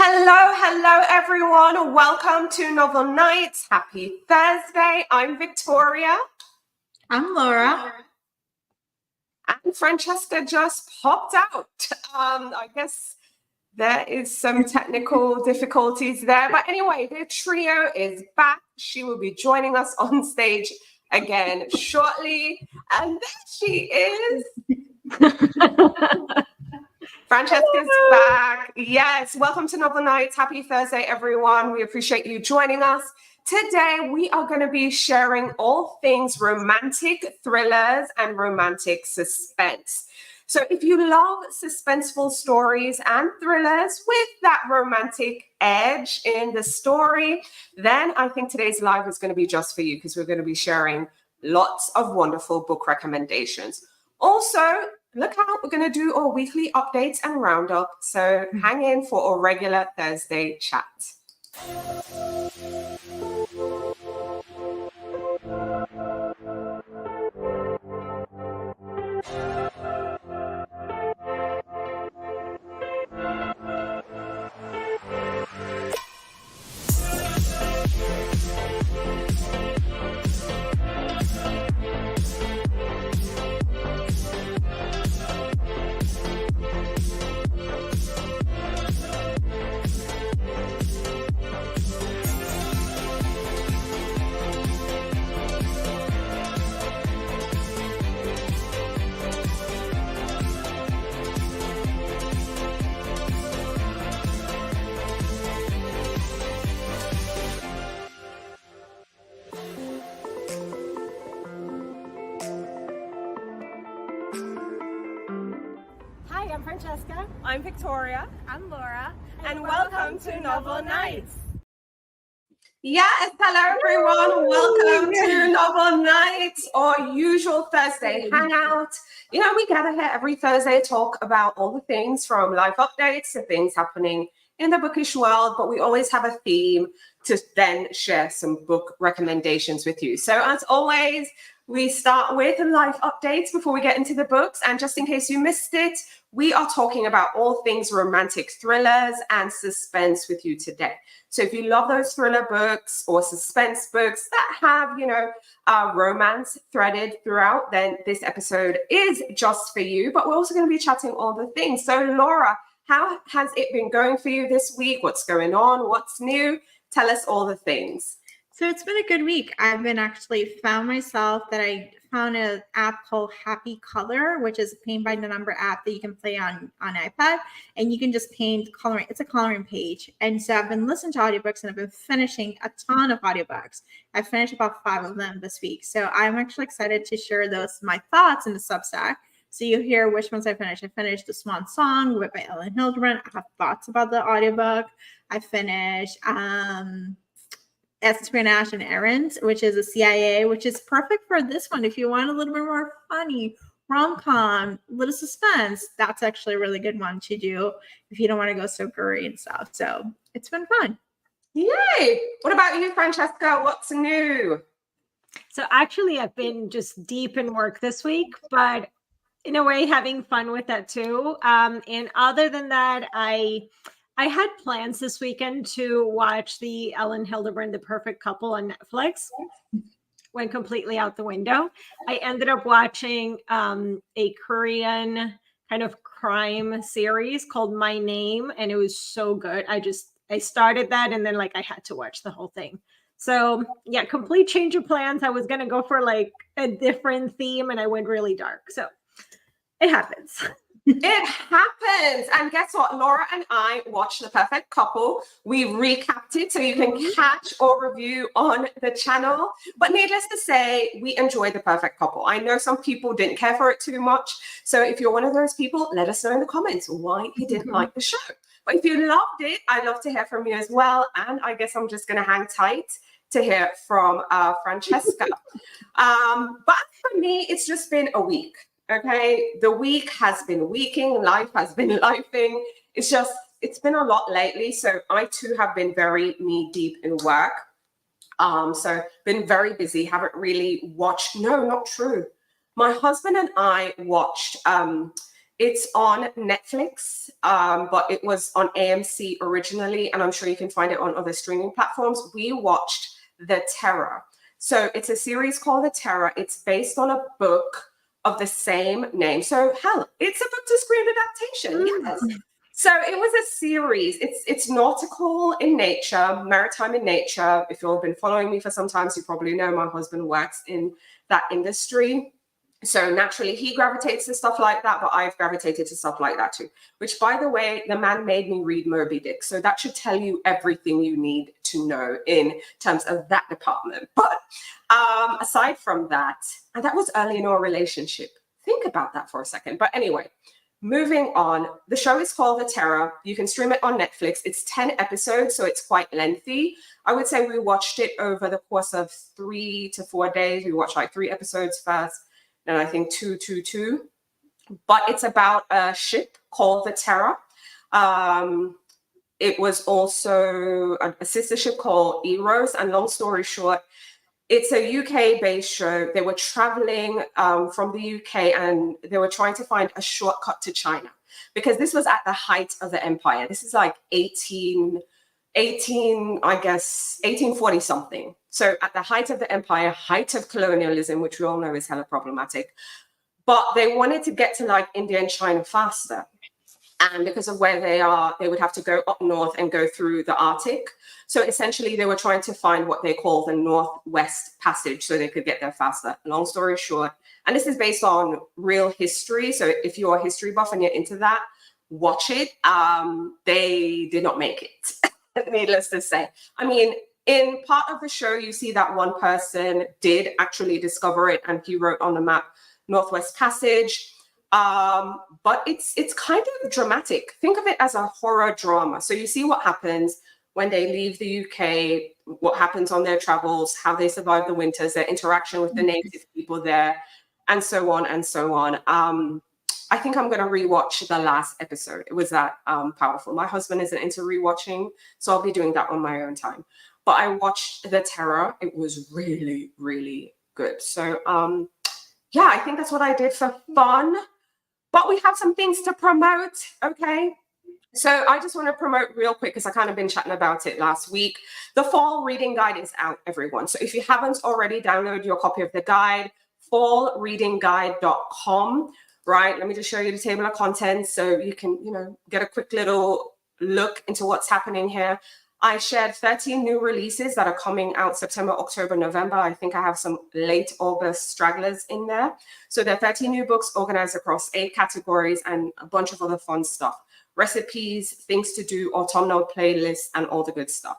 Hello, everyone. Welcome to Novel Nights. Happy Thursday. I'm Victoria. I'm Laura. And Francesca just popped out. I guess there is some technical difficulties there. But anyway, the trio is back. She will be joining us on stage again shortly. And there she is. Francesca's back. Yes, welcome to Novel Nights. Happy Thursday, everyone. We appreciate you joining us. Today, we are going to be sharing all things romantic thrillers and romantic suspense. So if you love suspenseful stories and thrillers with that romantic edge in the story, then I think today's live is going to be just for you because we're going to be sharing lots of wonderful book recommendations. Also, look out, we're going to do our weekly updates and roundup. So hang in for a regular Thursday chat. I'm Francesca. I'm Victoria. I'm Laura. And welcome to Novel Nights. Yes, hello everyone. Welcome to Novel Nights, our usual Thursday hangout. You know, we gather here every Thursday to talk about all the things from life updates to things happening in the bookish world, but we always have a theme to then share some book recommendations with you. So as always, we start with life updates before we get into the books. And just in case you missed it, we are talking about all things romantic thrillers and suspense with you today. So if you love those thriller books or suspense books that have, romance threaded throughout, then this episode is just for you. But we're also going to be chatting all the things. So Laura, how has it been going for you this week? What's going on? What's new? Tell us all the things. So it's been a good week. I've been actually found an app called Happy Color, which is a paint by the number app that you can play on iPad, and you can just paint coloring. It's a coloring page. And so I've been listening to audiobooks and I've been finishing a ton of audiobooks. I finished about 5 of them this week. So I'm actually excited to share my thoughts in the Substack. So you hear which ones I finished. I finished The Swan Song by Ellen Hildebrand. I have thoughts about the audiobook. I finished Espionage and Errands, which is a CIA, which is perfect for this one. If you want a little bit more funny, rom-com, little suspense, that's actually a really good one to do if you don't want to go so gory and stuff. So it's been fun. Yay! What about you, Francesca? What's new? So actually, I've been just deep in work this week, but in a way, having fun with that too. And other than that, I had plans this weekend to watch the Ellen Hildebrand, The Perfect Couple on Netflix. Went completely out the window. I ended up watching a Korean kind of crime series called My Name, and it was so good. I started that, and then I had to watch the whole thing. So yeah, complete change of plans. I was going to go for a different theme, and I went really dark. So it happens. It happens. And guess what? Laura and I watched The Perfect Couple. We recapped it so you can catch or review on the channel. But needless to say, we enjoyed The Perfect Couple. I know some people didn't care for it too much. So if you're one of those people, let us know in the comments why you didn't like the show. But if you loved it, I'd love to hear from you as well. And I guess I'm just going to hang tight to hear from Francesca. But for me, it's just been a week. Okay, the week has been weeking, life has been lifing. It's been a lot lately. So I too have been very knee deep in work. So been very busy, haven't really watched. No, not true. My husband and I watched It's on Netflix, but it was on AMC originally, and I'm sure you can find it on other streaming platforms. We watched The Terror. So it's a series called The Terror. It's based on a book of the same name. So hell, it's a book to screen adaptation. Yes. So it was a series. It's nautical in nature, maritime in nature. If you've been following me for some time, you probably know my husband works in that industry. So naturally, he gravitates to stuff like that, but I've gravitated to stuff like that too. Which, by the way, the man made me read Moby Dick. So that should tell you everything you need to know in terms of that department. But aside from that, and that was early in our relationship. Think about that for a second. But anyway, moving on. The show is called The Terror. You can stream it on Netflix. It's 10 episodes, so it's quite lengthy. I would say we watched it over the course of 3 to 4 days. We watched like 3 episodes first. And I think 2. But it's about a ship called the Terror. It was also a sister ship called Eros. And long story short, it's a UK-based show. They were traveling from the UK and they were trying to find a shortcut to China because this was at the height of the empire. This is like 1840 something. So at the height of the empire, height of colonialism, which we all know is hella problematic, but they wanted to get to like India and China faster. And because of where they are, they would have to go up north and go through the Arctic. So essentially they were trying to find what they call the Northwest Passage so they could get there faster. Long story short, and this is based on real history. So if you're a history buff and you're into that, watch it. They did not make it, needless to say. I mean, in part of the show, you see that one person did actually discover it and he wrote on the map Northwest Passage. But it's kind of dramatic. Think of it as a horror drama. So you see what happens when they leave the UK, what happens on their travels, how they survive the winters, their interaction with the native people there, and so on and so on. I think I'm going to rewatch the last episode. It was that powerful. My husband isn't into rewatching, so I'll be doing that on my own time. But I watched The Terror. It was really, really good. So yeah, I think that's what I did for fun. But we have some things to promote, okay? So I just want to promote real quick because I kind of been chatting about it last week. The fall reading guide is out, everyone. So if you haven't already, download your copy of the guide, fallreadingguide.com, right? Let me just show you the table of contents so you can, get a quick little look into what's happening here. I shared 13 new releases that are coming out September, October, November. I think I have some late August stragglers in there. So there are 13 new books organized across 8 categories and a bunch of other fun stuff. Recipes, things to do, autumnal playlists, and all the good stuff.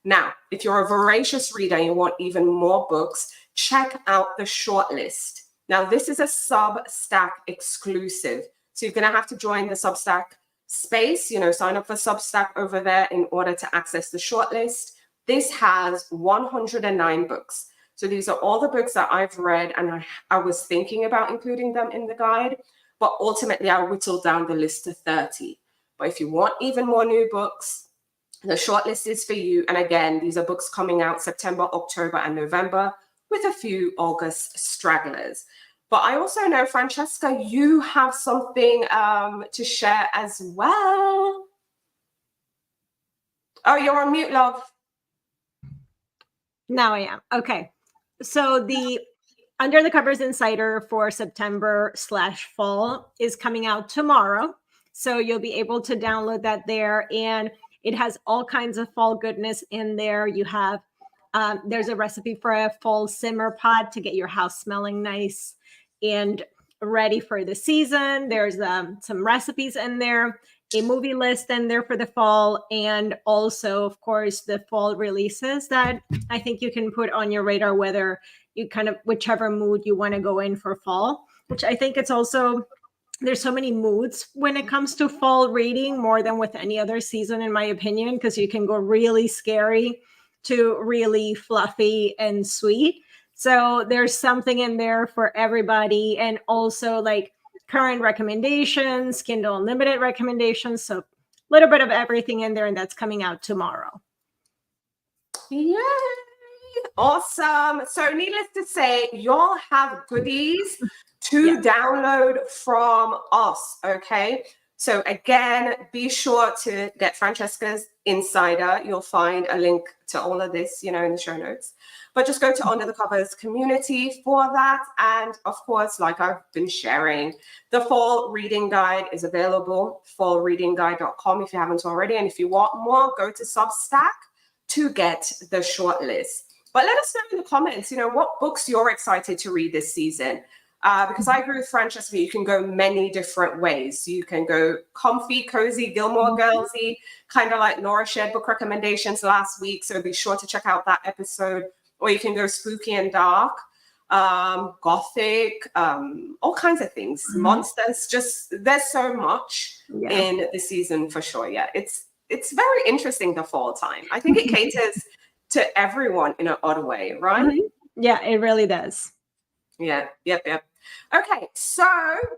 Now, if you're a voracious reader and you want even more books, check out the shortlist. Now, this is a Substack exclusive. So you're going to have to join the Substack space, sign up for Substack over there in order to access the shortlist. This has 109 books. So these are all the books that I've read, and I was thinking about including them in the guide, but ultimately I whittled down the list to 30. But if you want even more new books, the shortlist is for you. And again, these are books coming out September, October, and November with a few August stragglers. But I also know, Francesca, you have something to share as well. Oh, you're on mute, love. Now I am. Okay. So the Under the Covers Insider for September/fall is coming out tomorrow. So you'll be able to download that there. And it has all kinds of fall goodness in there. You have, there's a recipe for a fall simmer pot to get your house smelling nice and ready for the season. There's some recipes in there, a movie list in there for the fall, and also, of course, the fall releases that I think you can put on your radar, whether you kind of whichever mood you want to go in for fall, which I think it's also, there's so many moods when it comes to fall reading, more than with any other season, in my opinion, because you can go really scary to really fluffy and sweet. So there's something in there for everybody, and also like current recommendations, Kindle Unlimited recommendations. So a little bit of everything in there, and that's coming out tomorrow. Yay! Awesome. So needless to say, y'all have goodies to download from us, okay? So again, be sure to get Francesca's Insider. You'll find a link to all of this, in the show notes. But just go to Under the Covers community for that. And of course, like I've been sharing, the fall reading guide is available, fallreadingguide.com if you haven't already. And if you want more, go to Substack to get the short list. But let us know in the comments, what books you're excited to read this season. Because I agree with Francesca, you can go many different ways. You can go comfy, cozy, Gilmore Girlsy, kind of like Laura shared book recommendations last week. So be sure to check out that episode. Or you can go spooky and dark, gothic, all kinds of things, monsters. Just there's so much in the season for sure. Yeah, it's very interesting, the fall time. I think it caters to everyone in an odd way, right? Yeah, it really does. Yeah, yep. Okay, so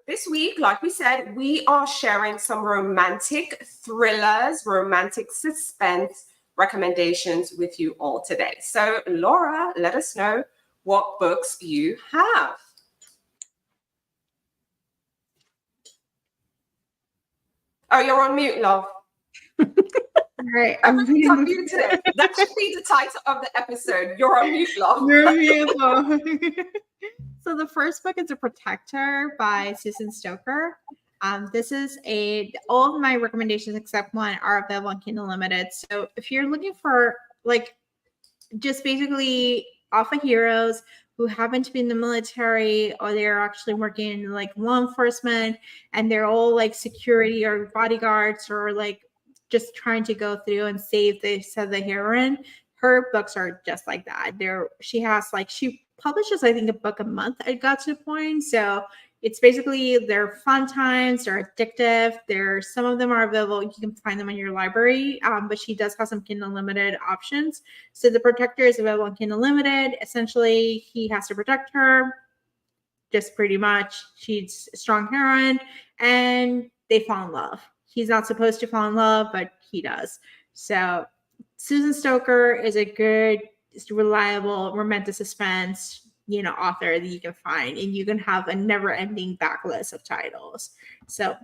this week, like we said, we are sharing some romantic thrillers, romantic suspense recommendations with you all today. So Laura, let us know what books you have. Oh, you're on mute, love. All right, I'm unmuted. That should be the title of the episode. You're on mute, love. You're on mute, love. So the first book is The Protector by Susan Stoker. This is all of my recommendations except one are available on Kindle Unlimited. So if you're looking for just basically alpha heroes who happen to be in the military or they're actually working in law enforcement and they're all security or bodyguards or just trying to go through and save the heroine, her books are just like that. She publishes, I think, a book a month. I got to the point. So it's basically, they're fun times, they're addictive. Some of them are available. You can find them in your library, but she does have some Kindle Unlimited options. So The Protector is available on Kindle Unlimited. Essentially, he has to protect her, just pretty much. She's a strong heroine, and they fall in love. He's not supposed to fall in love, but he does. So Susan Stoker is a good, reliable romantic suspense, author that you can find, and you can have a never-ending backlist of titles. So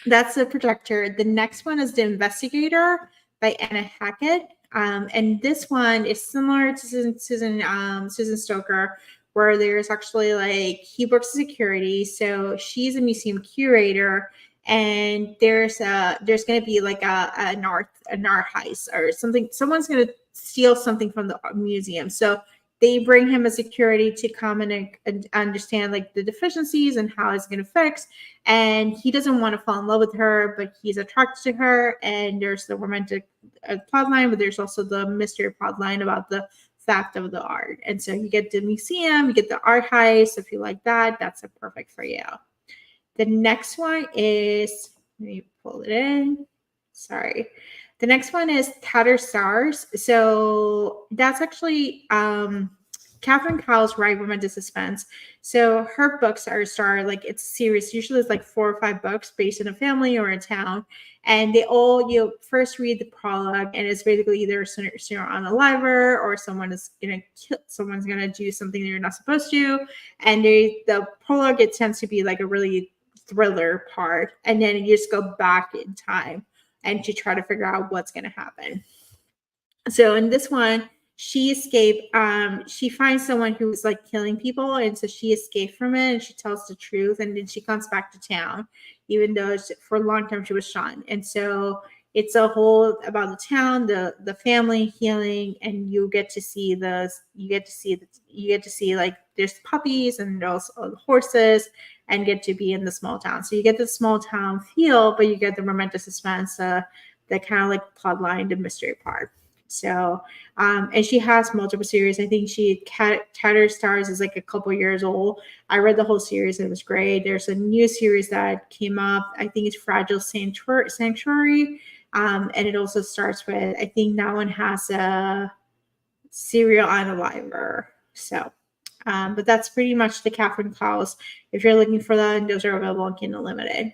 that's The Protector. The next one is The Investigator by Anna Hackett, and this one is similar to Susan Stoker, where there's actually he works as security, so she's a museum curator. And there's going to be an art heist or something. Someone's going to steal something from the museum. So they bring him as security to come and understand the deficiencies and how it's going to fix. And he doesn't want to fall in love with her, but he's attracted to her. And there's the romantic plot line, but there's also the mystery plot line about the theft of the art. And so you get the museum, you get the art heist. If you like that, that's perfect for you. The next one is, let me pull it in. Sorry. The next one is Tattered Stars. So that's actually Catherine Cowell's romantic suspense. So her books it's a series. Usually it's 4 or 5 books based in a family or a town. And you first read the prologue, and it's basically either on a liver or someone's going to do something they're not supposed to. And the prologue, it tends to be a really thriller part, and then you just go back in time and to try to figure out what's going to happen. So in this one, she finds someone who's killing people, and so she escaped from it, and she tells the truth, and then she comes back to town, even though for a long time she was shunned. And so it's a whole about the town, the family healing, and you get to see there's puppies and also horses, and get to be in the small town. So you get the small town feel, but you get the romantic suspense, the kind of plot line, the mystery part. So, and she has multiple series. I think Tattered Stars is a couple years old. I read the whole series and it was great. There's a new series that came up. I think it's Fragile Sanctuary. And it also starts with, I think that one has a serial on a liver. So, but that's pretty much the Catherine Cowell's. If you're looking for that, those are available on Kindle Unlimited.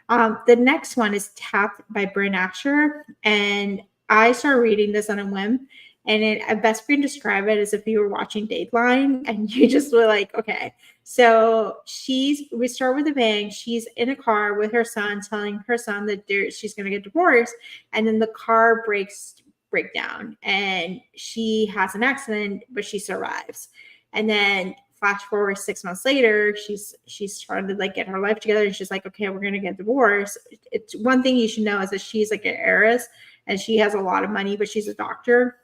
The next one is Tapped by Bryn Asher. And I started reading this on a whim. And a best way to describe it is if you were watching Dateline and you just were like, okay. So we start with a bang. She's in a car with her son, telling her son that she's going to get divorced. And then the car break down and she has an accident, but she survives. And then flash forward 6 months later, she's trying to like get her life together, and she's like, okay, we're gonna get divorced. It's one thing you should know is that she's like an heiress and she has a lot of money, but she's a doctor.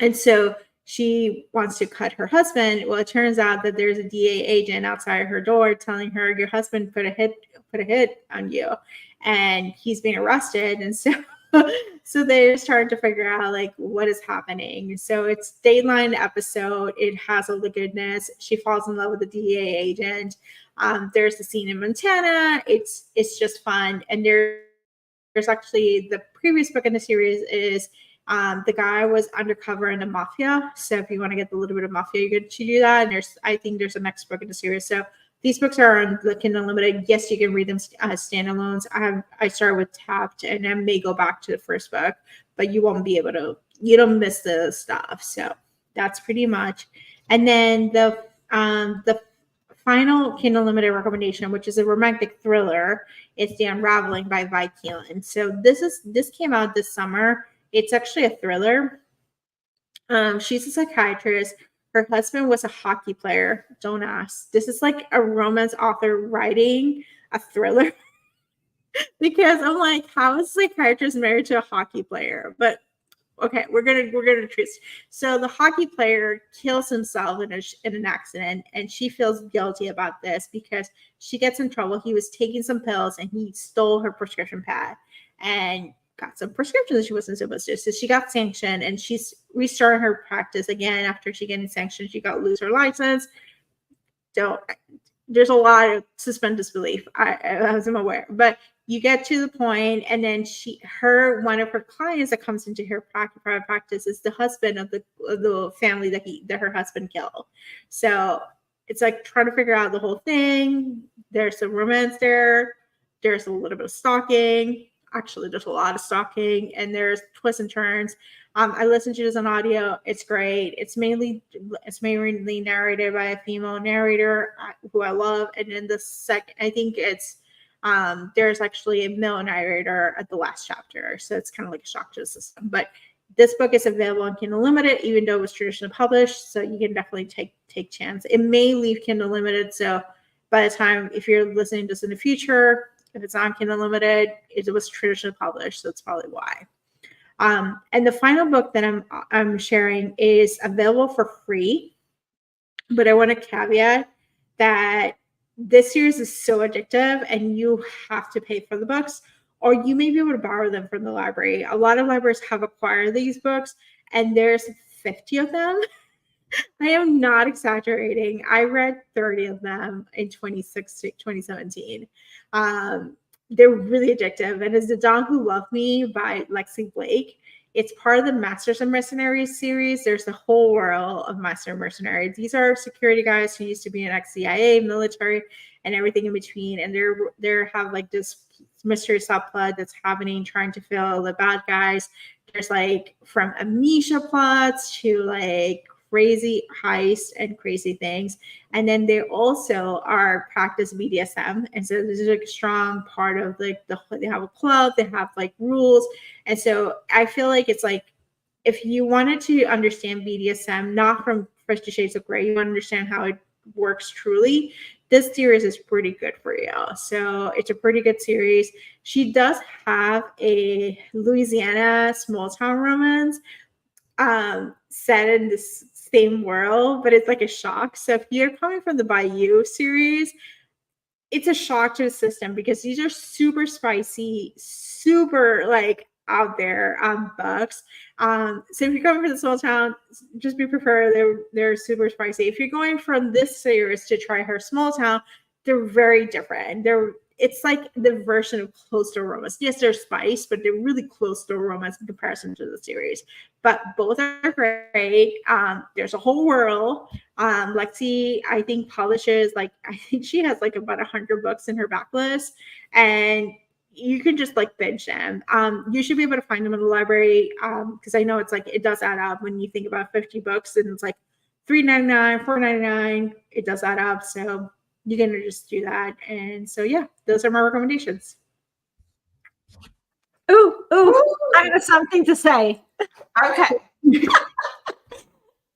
And so she wants to cut her husband. Well, it turns out that there's a DA agent outside her door telling her your husband put a hit on you and he's being arrested. And so they're starting to figure out like what is happening. So it's Dateline episode. It has all the goodness. She falls in love with the DA agent. There's the scene in Montana. It's just fun. And there's actually the previous book in the series is the guy was undercover in the mafia. So if you want to get a little bit of mafia, you get to do that. And I think there's a next book in the series. So these books are on the Kindle Unlimited. Yes, you can read them standalones. I started with Tapped, and I may go back to the first book, but you won't be able to. You don't miss the stuff. So that's pretty much. And then the final Kindle Unlimited recommendation, which is a romantic thriller, is The Unraveling by Vi Keelan. So this came out this summer. It's actually a thriller. She's a psychiatrist. Her husband was a hockey player. Don't ask. This is like a romance author writing a thriller because I'm like, how is a psychiatrist married to a hockey player? But okay, we're gonna twist. So the hockey player kills himself in an accident, and she feels guilty about this because she gets in trouble. He was taking some pills and he stole her prescription pad and got some prescriptions that she wasn't supposed to. So she got sanctioned and she's restarting her practice again after she getting sanctioned. She got lose her license. There's a lot of suspend disbelief. I was aware, but you get to the point, and then one of her clients that comes into her private practice is the husband of the family that her husband killed. So it's like trying to figure out the whole thing. There's some romance there. There's a little bit of stalking. Actually, there's a lot of stalking, and there's twists and turns. I listened to this on audio. It's great. It's mainly narrated by a female narrator who I love. And then the second, I think it's there's actually a male narrator at the last chapter, so it's kind of like a shock to the system. But this book is available on Kindle Unlimited, even though it was traditionally published, so you can definitely take chance. It may leave Kindle Unlimited, so by the time if you're listening to this in the future. If it's on Kindle Unlimited, it was traditionally published, so that's probably why. And the final book that I'm sharing is available for free, but I want to caveat that this series is so addictive, and you have to pay for the books, or you may be able to borrow them from the library. A lot of libraries have acquired these books, and there's 50 of them. I am not exaggerating. I read 30 of them in 2017. They're really addictive. And it's The Dawn Who Loved Me by Lexi Blake. It's part of the Masters of Mercenaries series. There's the whole world of Master Mercenaries. These are security guys who used to be in ex-CIA, military, and everything in between. And they have like this mystery subplot that's happening, trying to fill the bad guys. There's like from amnesia plots to like crazy heist and crazy things. And then they also are practice BDSM. And so this is like a strong part of like they have a club, they have like rules. And so I feel like it's like, if you wanted to understand BDSM, not from 50 Shades of Grey, you want to understand how it works truly, this series is pretty good for you. So it's a pretty good series. She does have a Louisiana small town romance set in this same world, but it's like a shock. So if you're coming from the Bayou series, it's a shock to the system because these are super spicy, super like out there books. So if you're coming from the small town, just be prepared. They're super spicy. If you're going from this series to try her small town, they're very different. It's like the version of close to romance. Yes, they're spice, but they're really close to romance in comparison to the series. But both are great. There's a whole world. Lexi, I think, publishes I think she has like about 100 books in her backlist, and you can just like binge them. You should be able to find them in the library because I know it's like it does add up when you think about 50 books and it's like $3.99, $4.99. It does add up, so you can just do that. And so yeah, those are my recommendations. Ooh, I have something to say. Okay.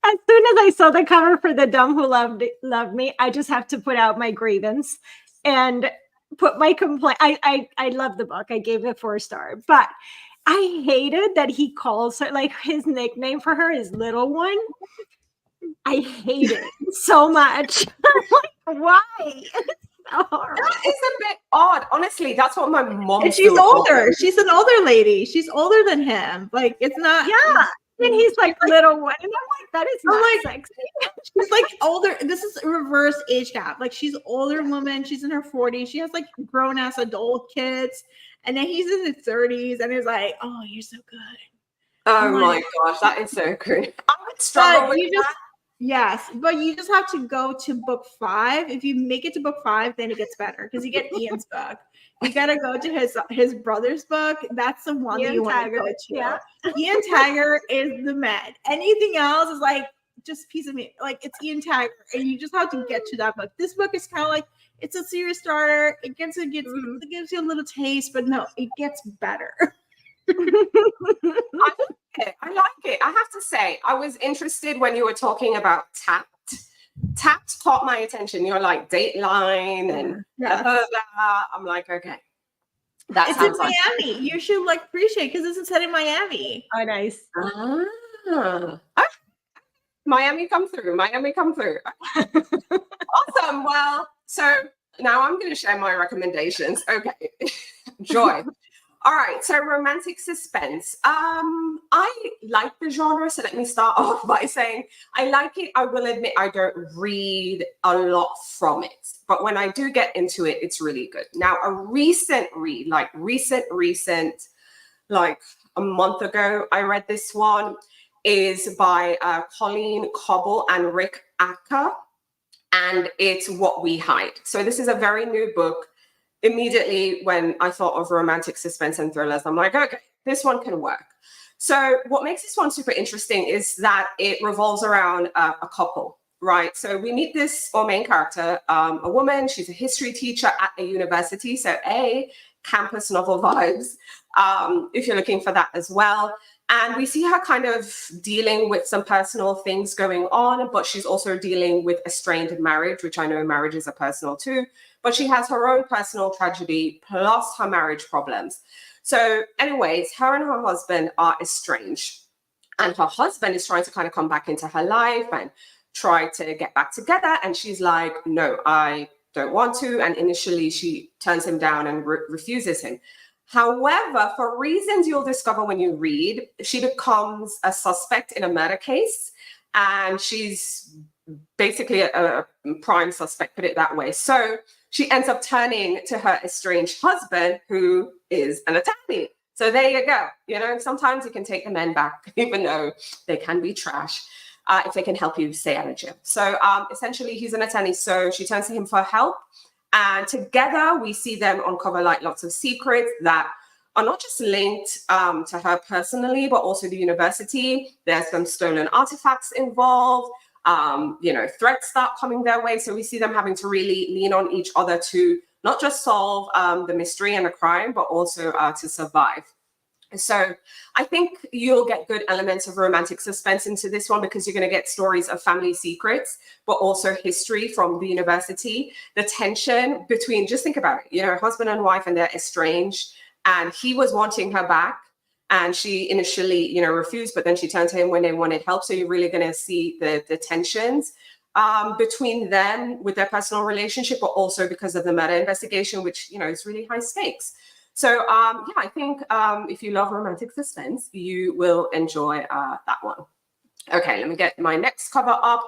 As soon as I saw the cover for The Dumb Who Loved Me, I just have to put out my grievance and put my complaint. I love the book. I gave it 4-star, but I hated that he calls her, like, his nickname for her is Little One. I hate it so much. I'm like, why? That is a bit odd. Honestly, that's what my mom. And she's older. She's an older lady. She's older than him. Like, it's not. Yeah. And he's like Little One. And I'm like, that is not sexy. She's like older. This is a reverse age gap. Like, she's older woman. She's in her 40s. She has like grown ass adult kids. And then he's in his 30s. And he's like, oh, you're so good. Oh my gosh, that is so good. I would struggle with that. Yes, but you just have to go to book 5. If you make it to book 5, then it gets better because you get Ian's book. You gotta go to his brother's book. That's the one that you want to go to. Yeah. Ian Taggart is the man. Anything else is like just piece of meat. Like, it's Ian Taggart, and you just have to get to that book. This book is kind of like, it's a serious starter. It gives you a little taste, but no, it gets better. I like it. I have to say, I was interested when you were talking about Tapped. Tapped caught my attention. You're like Dateline and blah, blah, blah. I'm like, okay. That it's sounds in Miami. You should like appreciate because this is set in Miami. Oh, nice. Miami come through. Awesome. Well, so now I'm going to share my recommendations. Okay. Joy. All right, so romantic suspense. I like the genre, so let me start off by saying I like it. I will admit I don't read a lot from it, but when I do get into it, it's really good. Now, a recent read, like like a month ago, I read this one, is by Colleen Cobble and Rick Acker, and it's What We Hide. So this is a very new book. Immediately when I thought of romantic suspense and thrillers, I'm like, okay, this one can work. So what makes this one super interesting is that it revolves around a couple, right? So we meet this main character, a woman. She's a history teacher at a university. So campus novel vibes, if you're looking for that as well. And we see her kind of dealing with some personal things going on, but she's also dealing with a strained marriage, which I know marriages are personal too. But she has her own personal tragedy plus her marriage problems. So anyways, her and her husband are estranged. And her husband is trying to kind of come back into her life and try to get back together. And she's like, no, I don't want to. And initially she turns him down and refuses him. However, for reasons you'll discover when you read, she becomes a suspect in a murder case. And she's basically a prime suspect, put it that way. So she ends up turning to her estranged husband, who is an attorney. So there you go. You know, sometimes you can take the men back, even though they can be trash, if they can help you stay out of jail. So essentially, he's an attorney. So she turns to him for help. And together, we see them uncover like lots of secrets that are not just linked to her personally, but also the university. There's some stolen artifacts involved. Threats start coming their way. So we see them having to really lean on each other to not just solve the mystery and the crime, but also to survive. So I think you'll get good elements of romantic suspense into this one because you're going to get stories of family secrets, but also history from the university. The tension between, just think about it, husband and wife, and they're estranged, and he was wanting her back. And she initially, refused, but then she turned to him when they wanted help. So you're really going to see the tensions between them with their personal relationship, but also because of the murder investigation, which, is really high stakes. So, I think if you love romantic suspense, you will enjoy that one. Okay, let me get my next cover up.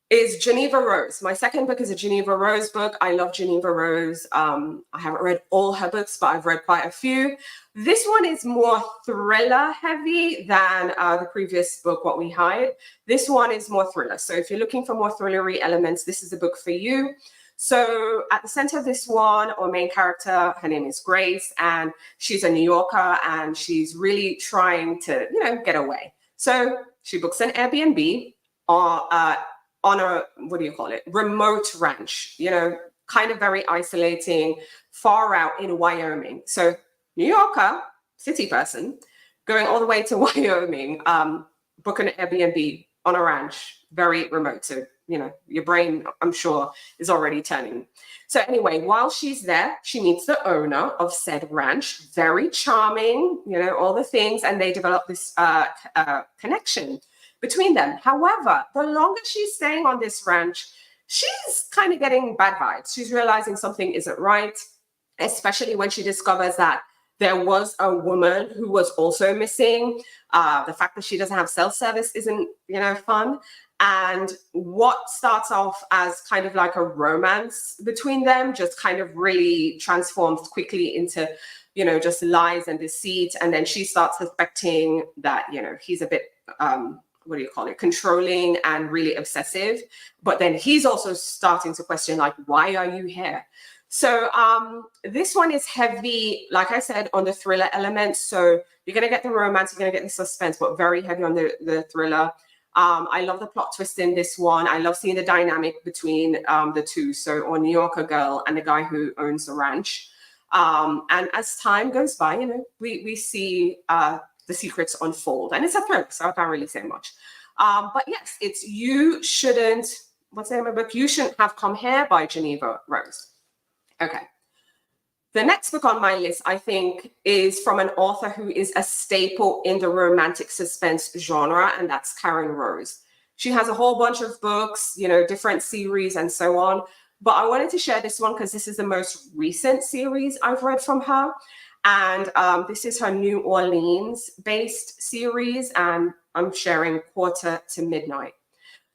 Is Geneva Rose. My second book is a Geneva Rose book. I love Geneva Rose. I haven't read all her books, but I've read quite a few. This one is more thriller heavy than the previous book, What We Hide. This one is more thriller. So if you're looking for more thrillery elements, this is the book for you. So at the center of this one, our main character, her name is Grace, and she's a New Yorker, and she's really trying to, get away. So she books an Airbnb on a, what do you call it, remote ranch, kind of very isolating, far out in Wyoming. So New Yorker, city person, going all the way to Wyoming, booking an Airbnb on a ranch, very remote. So, your brain, I'm sure, is already turning. So anyway, while she's there, she meets the owner of said ranch, very charming, all the things, and they develop this connection between them. However, the longer she's staying on this ranch, she's kind of getting bad vibes. She's realizing something isn't right, especially when she discovers that there was a woman who was also missing. The fact that she doesn't have cell service isn't, fun. And what starts off as kind of like a romance between them just kind of really transforms quickly into, just lies and deceit. And then she starts suspecting that, he's a bit, controlling and really obsessive. But then he's also starting to question, like, why are you here? So this one is heavy, like I said, on the thriller element. So you're going to get the romance, you're going to get the suspense, but very heavy on the thriller. I love the plot twist in this one. I love seeing the dynamic between the two. So our New Yorker girl and the guy who owns the ranch. And as time goes by, we see the secrets unfold. And it's a thriller, so I can't really say much. But yes, it's You Shouldn't, what's the name of the book? You Shouldn't Have Come Here by Geneva Rose. Okay. The next book on my list, I think, is from an author who is a staple in the romantic suspense genre, and that's Karen Rose. She has a whole bunch of books, different series and so on. But I wanted to share this one because this is the most recent series I've read from her. And this is her New Orleans-based series, and I'm sharing Quarter to Midnight.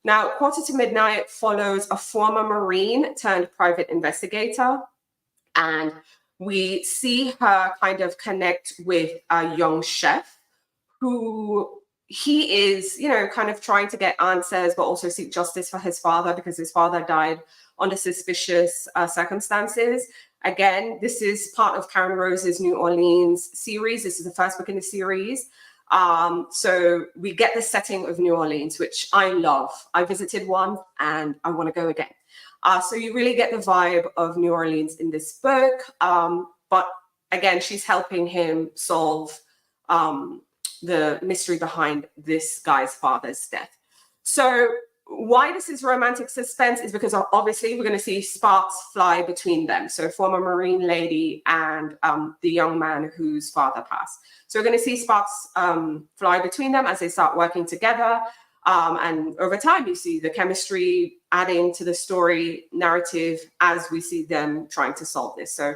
Now, Quarter to Midnight follows a former Marine turned private investigator, and we see her kind of connect with a young chef who he is, kind of trying to get answers, but also seek justice for his father because his father died under suspicious circumstances. Again, this is part of Karen Rose's New Orleans series. This is the first book in the series. So we get the setting of New Orleans, which I love. I visited one and I want to go again. So you really get the vibe of New Orleans in this book. But again, she's helping him solve the mystery behind this guy's father's death. So why this is romantic suspense is because obviously we're going to see sparks fly between them. So former Marine lady and the young man whose father passed. So we're going to see sparks fly between them as they start working together. And over time, you see the chemistry adding to the story narrative as we see them trying to solve this. So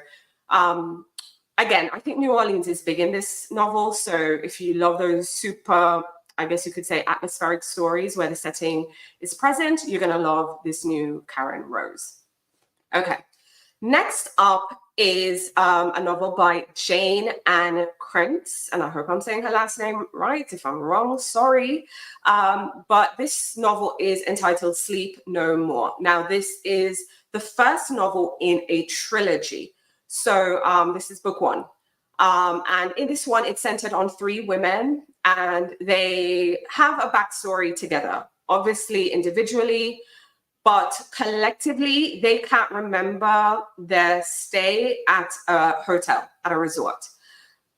again, I think New Orleans is big in this novel. So if you love those super, I guess you could say, atmospheric stories where the setting is present, you're going to love this new Karen Rose. Okay. Next up is a novel by Jane Ann Krentz, and I hope I'm saying her last name right. If I'm wrong, sorry. But this novel is entitled Sleep No More. Now, this is the first novel in a trilogy. So this is book one. And in this one, it's centered on three women, and they have a backstory together, obviously individually, but collectively, they can't remember their stay at a hotel, at a resort.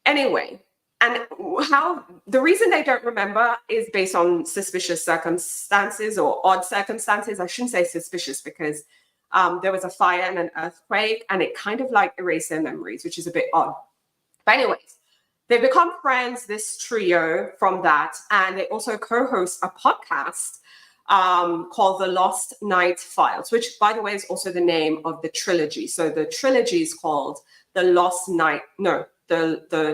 Anyway, and how the reason they don't remember is based on suspicious circumstances or odd circumstances. I shouldn't say suspicious because there was a fire and an earthquake, and it kind of like erased their memories, which is a bit odd. But anyways, they become friends, this trio, from that, and they also co-host a podcast called The Lost Night Files, which, by the way, is also the name of the trilogy. So the trilogy is called the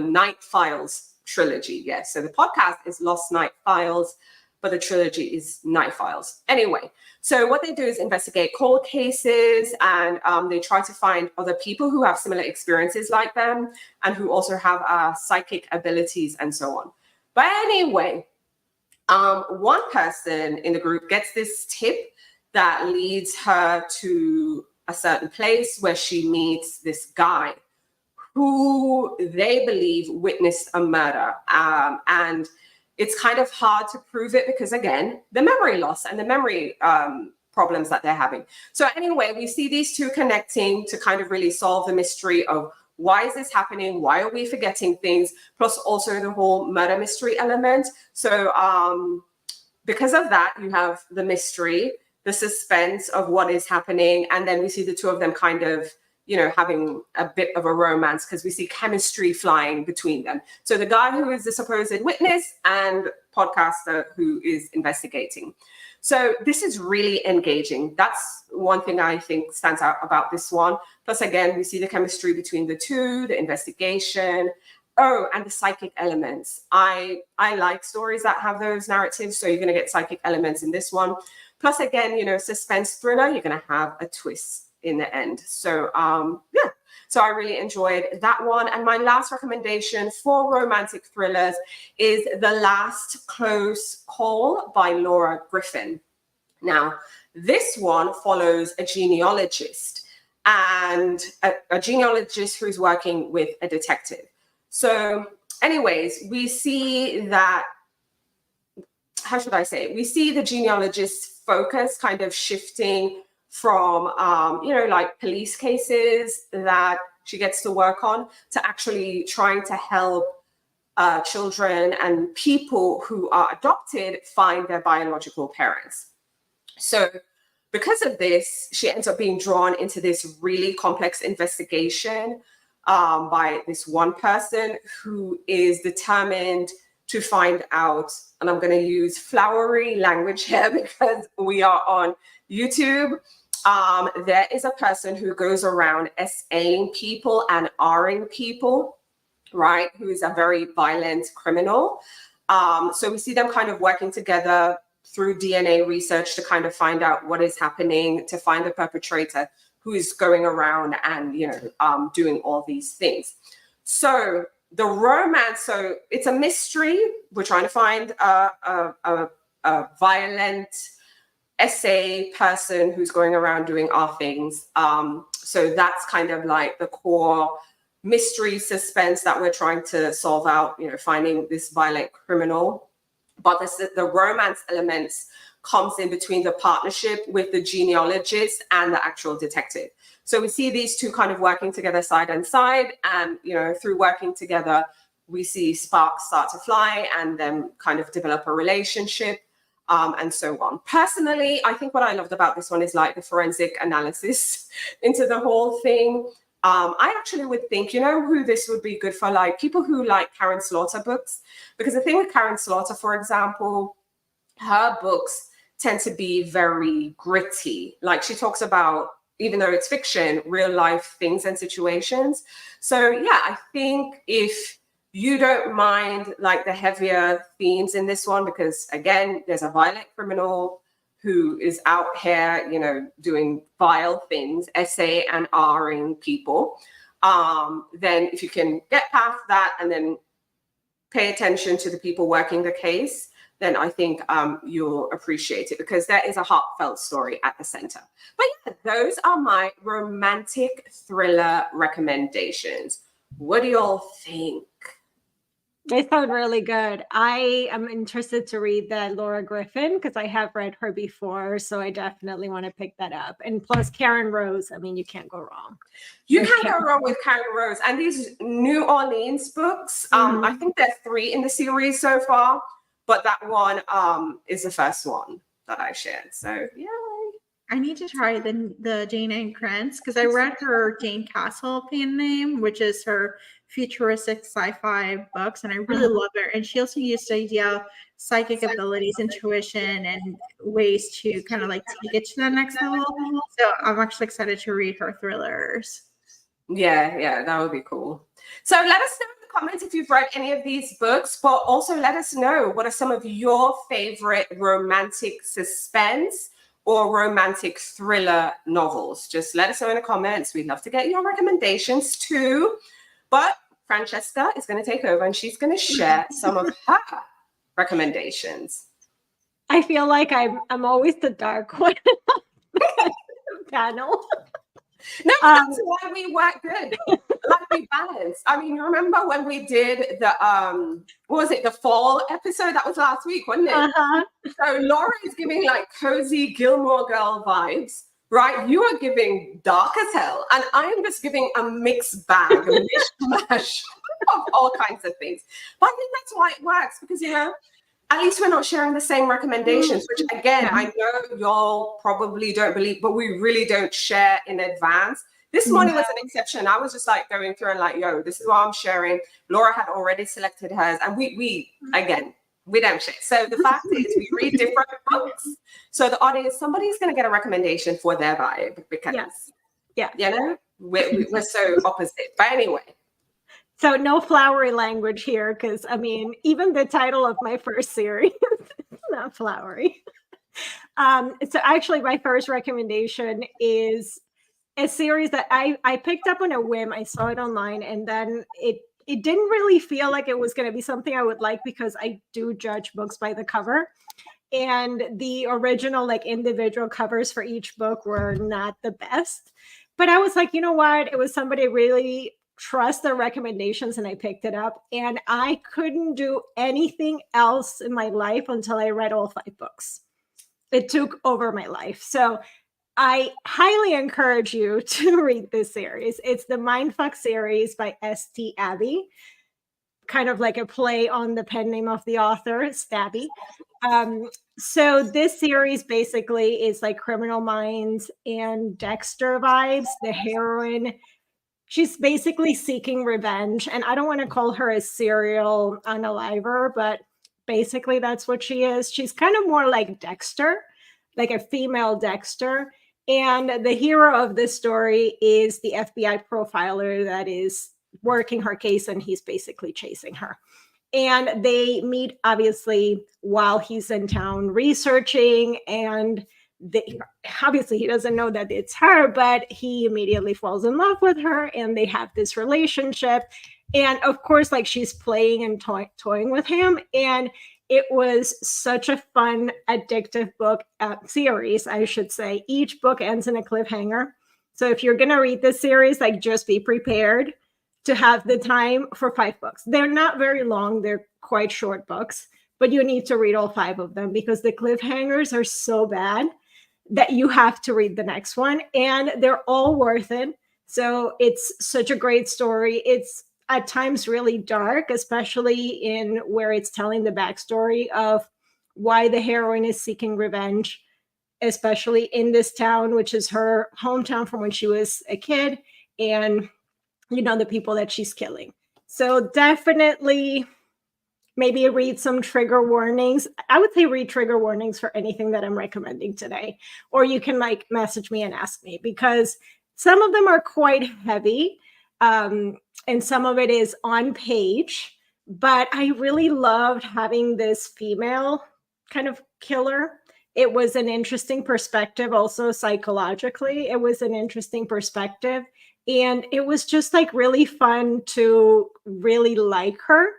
Night Files trilogy. Yes. So the podcast is Lost Night Files, but the trilogy is Night Files. Anyway, so what they do is investigate cold cases, and they try to find other people who have similar experiences like them and who also have psychic abilities and so on. But anyway, one person in the group gets this tip that leads her to a certain place where she meets this guy who they believe witnessed a murder. And it's kind of hard to prove it because, again, the memory loss and the memory problems that they're having. So anyway, we see these two connecting to kind of really solve the mystery of why is this happening? Why are we forgetting things? Plus also the whole murder mystery element. So because of that, you have the mystery, the suspense of what is happening. And then we see the two of them kind of, having a bit of a romance because we see chemistry flying between them. So the guy who is the supposed witness and podcaster who is investigating. So this is really engaging. That's one thing I think stands out about this one. Plus, again, we see the chemistry between the two, the investigation. Oh, and the psychic elements. I like stories that have those narratives. So you're going to get psychic elements in this one. Plus, again, suspense thriller, you're going to have a twist in the end. So, yeah. So I really enjoyed that one. And my last recommendation for romantic thrillers is The Last Close Call by Laura Griffin. Now, this one follows a genealogist and a genealogist who's working with a detective. So anyways, we see that, how should I say it? We see the genealogist's focus kind of shifting from, like police cases that she gets to work on to actually trying to help children and people who are adopted find their biological parents. So because of this, she ends up being drawn into this really complex investigation by this one person who is determined to find out, and I'm going to use flowery language here because we are on YouTube. There is a person who goes around SAing people and Ring people, right, who is a very violent criminal. So we see them kind of working together through DNA research to kind of find out what is happening, to find the perpetrator who is going around and, doing all these things. So the romance, so it's a mystery. We're trying to find a violent SA person who's going around doing our things. So that's kind of like the core mystery suspense that we're trying to solve out, finding this violent criminal. But the romance elements comes in between the partnership with the genealogist and the actual detective. So we see these two kind of working together side and side, and through working together, we see sparks start to fly and then kind of develop a relationship, and so on. Personally, I think what I loved about this one is like the forensic analysis into the whole thing. I actually would think, who this would be good for, like people who like Karen Slaughter books, because the thing with Karen Slaughter, for example, her books tend to be very gritty. Like she talks about, even though it's fiction, real life things and situations. So yeah, I think if you don't mind like the heavier themes in this one, because again, there's a violent criminal who is out here, doing vile things, SA and Ring people, then if you can get past that and then pay attention to the people working the case, then I think you'll appreciate it, because there is a heartfelt story at the center. But yeah, those are my romantic thriller recommendations. What do y'all think? They sound really good. I am interested to read that Laura Griffin because I have read her before, so I definitely want to pick that up. And plus Karen Rose, I mean, you can't go wrong. You can't go wrong with Karen Rose. And these New Orleans books, I think there are 3 in the series so far, but that one is the first one that I shared. So yeah. I need to try the Jane Ann Krantz, because I read her Jane Castle pen name, which is her futuristic sci-fi books, and I really love her. And she also used the idea of psychic abilities, intuition, and ways to kind of like take it to the next level. So I'm actually excited to read her thrillers. Yeah, that would be cool. So let us know in the comments if you've read any of these books, but also let us know what are some of your favorite romantic suspense or romantic thriller novels. Just let us know in the comments. We'd love to get your recommendations too. But Francesca is going to take over and she's going to share some of her recommendations. I feel like I'm always the dark one panel. No, Um, that's why we work good. Like we balance. I mean, you remember when we did the what was it, the fall episode? That was last week, wasn't it? uh-huh. So Laura is giving like cozy Gilmore Girl vibes, right? You are giving dark as hell, and I am just giving a mixed bag, a mishmash of all kinds of things. But I think that's why it works, because at least we're not sharing the same recommendations, which again, Yeah. I know y'all probably don't believe, but we really don't share in advance. This morning was an exception. I was just like going through and like, yo, this is what I'm sharing. Laura had already selected hers, and we again, we don't share. So the fact is, we read different books. So the audience, somebody's going to get a recommendation for their vibe, because, we're so opposite. But anyway. So no flowery language here, because I mean, even the title of my first series is not flowery. So actually, my first recommendation is a series that I picked up on a whim. I saw it online, and then it didn't really feel like it was going to be something I would like, because I do judge books by the cover. And the original, like, individual covers for each book were not the best. But I was like, you know what? It was somebody really trust their recommendations, and I picked it up, and I couldn't do anything else in my life until I read all 5 books. It took over my life. So I highly encourage you to read this series. It's the Mindfuck series by S.T. Abbey, kind of like a play on the pen name of the author, Stabby. So this series basically is like Criminal Minds and Dexter vibes. The heroine, she's basically seeking revenge. And I don't want to call her a serial unaliver, but basically that's what she is. She's kind of more like Dexter, like a female Dexter. And the hero of this story is the FBI profiler that is working her case, and he's basically chasing her. And they meet, obviously, while he's in town researching, and obviously he doesn't know that it's her, but he immediately falls in love with her, and they have this relationship. And of course, like, she's playing and toying with him. And it was such a fun, addictive book series, I should say. Each book ends in a cliffhanger. So if you're going to read this series, like, just be prepared to have the time for 5 books. They're not very long. They're quite short books, but you need to read all 5 of them, because the cliffhangers are so bad that you have to read the next one, and they're all worth it. So it's such a great story. It's at times really dark, especially in where it's telling the backstory of why the heroine is seeking revenge, especially in this town, which is her hometown from when she was a kid, and the people that she's killing. So definitely maybe read some trigger warnings. I would say read trigger warnings for anything that I'm recommending today. Or you can like message me and ask me, because some of them are quite heavy, and some of it is on page. But I really loved having this female kind of killer. It was an interesting perspective, also psychologically. It was an interesting perspective. And it was just like really fun to really like her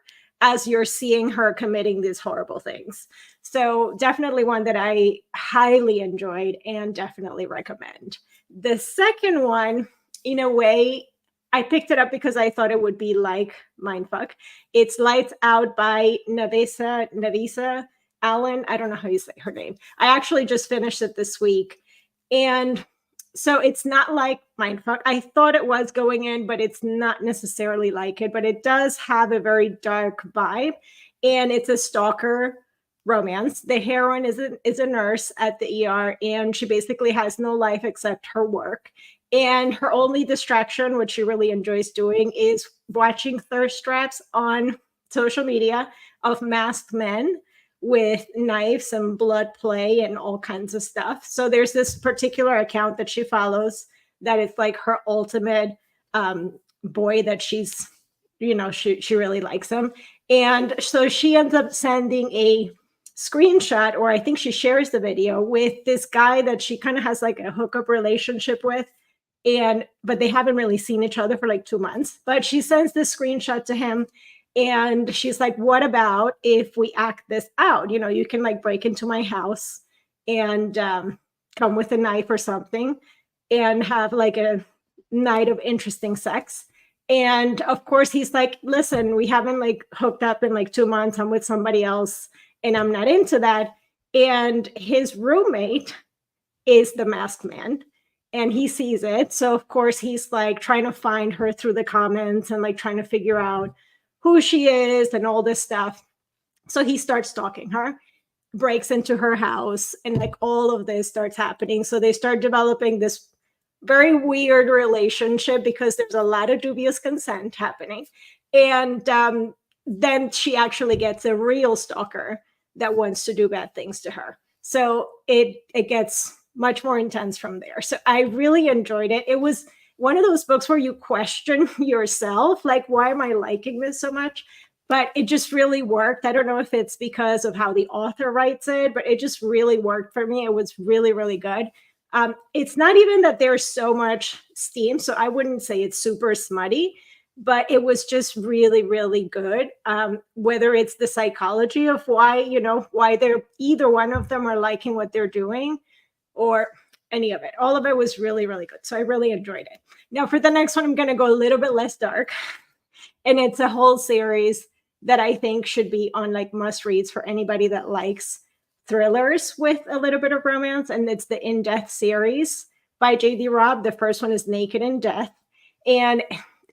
as you're seeing her committing these horrible things. So definitely one that I highly enjoyed and definitely recommend. The second one, in a way, I picked it up because I thought it would be like Mindfuck. It's Lights Out by Navisa Allen. I don't know how you say her name. I actually just finished it this week. And so it's not like Mindfuck. I thought it was going in, but it's not necessarily like it. But it does have a very dark vibe, and it's a stalker romance. The heroine is a nurse at the ER, and she basically has no life except her work. And her only distraction, which she really enjoys doing, is watching thirst traps on social media of masked men with knives and blood play and all kinds of stuff. So there's this particular account that she follows that is like her ultimate boy that she's, she really likes him. And so she ends up sending a screenshot, or I think she shares the video with this guy that she kind of has like a hookup relationship with. But they haven't really seen each other for like 2 months. But she sends this screenshot to him. And she's like, what about if we act this out? You can like break into my house and come with a knife or something and have like a night of interesting sex. And of course, he's like, listen, we haven't like hooked up in like 2 months. I'm with somebody else and I'm not into that. And his roommate is the masked man and he sees it. So of course he's like trying to find her through the comments and like trying to figure out who she is and all this stuff. So he starts stalking her, breaks into her house, and like all of this starts happening. So they start developing this very weird relationship because there's a lot of dubious consent happening. And then she actually gets a real stalker that wants to do bad things to her. So it gets much more intense from there. So I really enjoyed it. It was one of those books where you question yourself, like, why am I liking this so much? But it just really worked. I don't know if it's because of how the author writes it, but it just really worked for me. It was really, really good. It's not even that there's so much steam, so I wouldn't say it's super smutty, but it was just really, really good. Whether it's the psychology of why they're either one of them are liking what they're doing or any of it. All of it was really, really good. So I really enjoyed it. Now for the next one, I'm going to go a little bit less dark. And it's a whole series that I think should be on like must reads for anybody that likes thrillers with a little bit of romance. And it's the In Death series by J.D. Robb. The first one is Naked in Death. And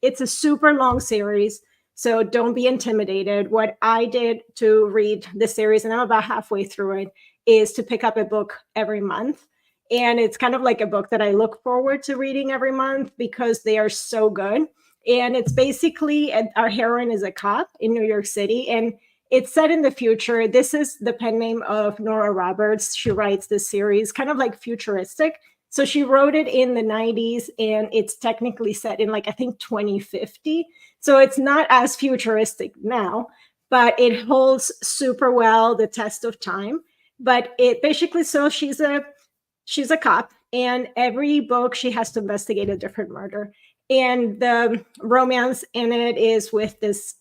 it's a super long series. So don't be intimidated. What I did to read the series, and I'm about halfway through it, is to pick up a book every month. And it's kind of like a book that I look forward to reading every month because they are so good. And it's basically our heroine is a cop in New York City, and it's set in the future. This is the pen name of Nora Roberts. She writes this series, kind of like futuristic. So she wrote it in the 90s, and it's technically set in like, I think 2050. So it's not as futuristic now, but it holds super well the test of time. But it basically, so she's a cop, and every book she has to investigate a different murder. And the romance in it is with this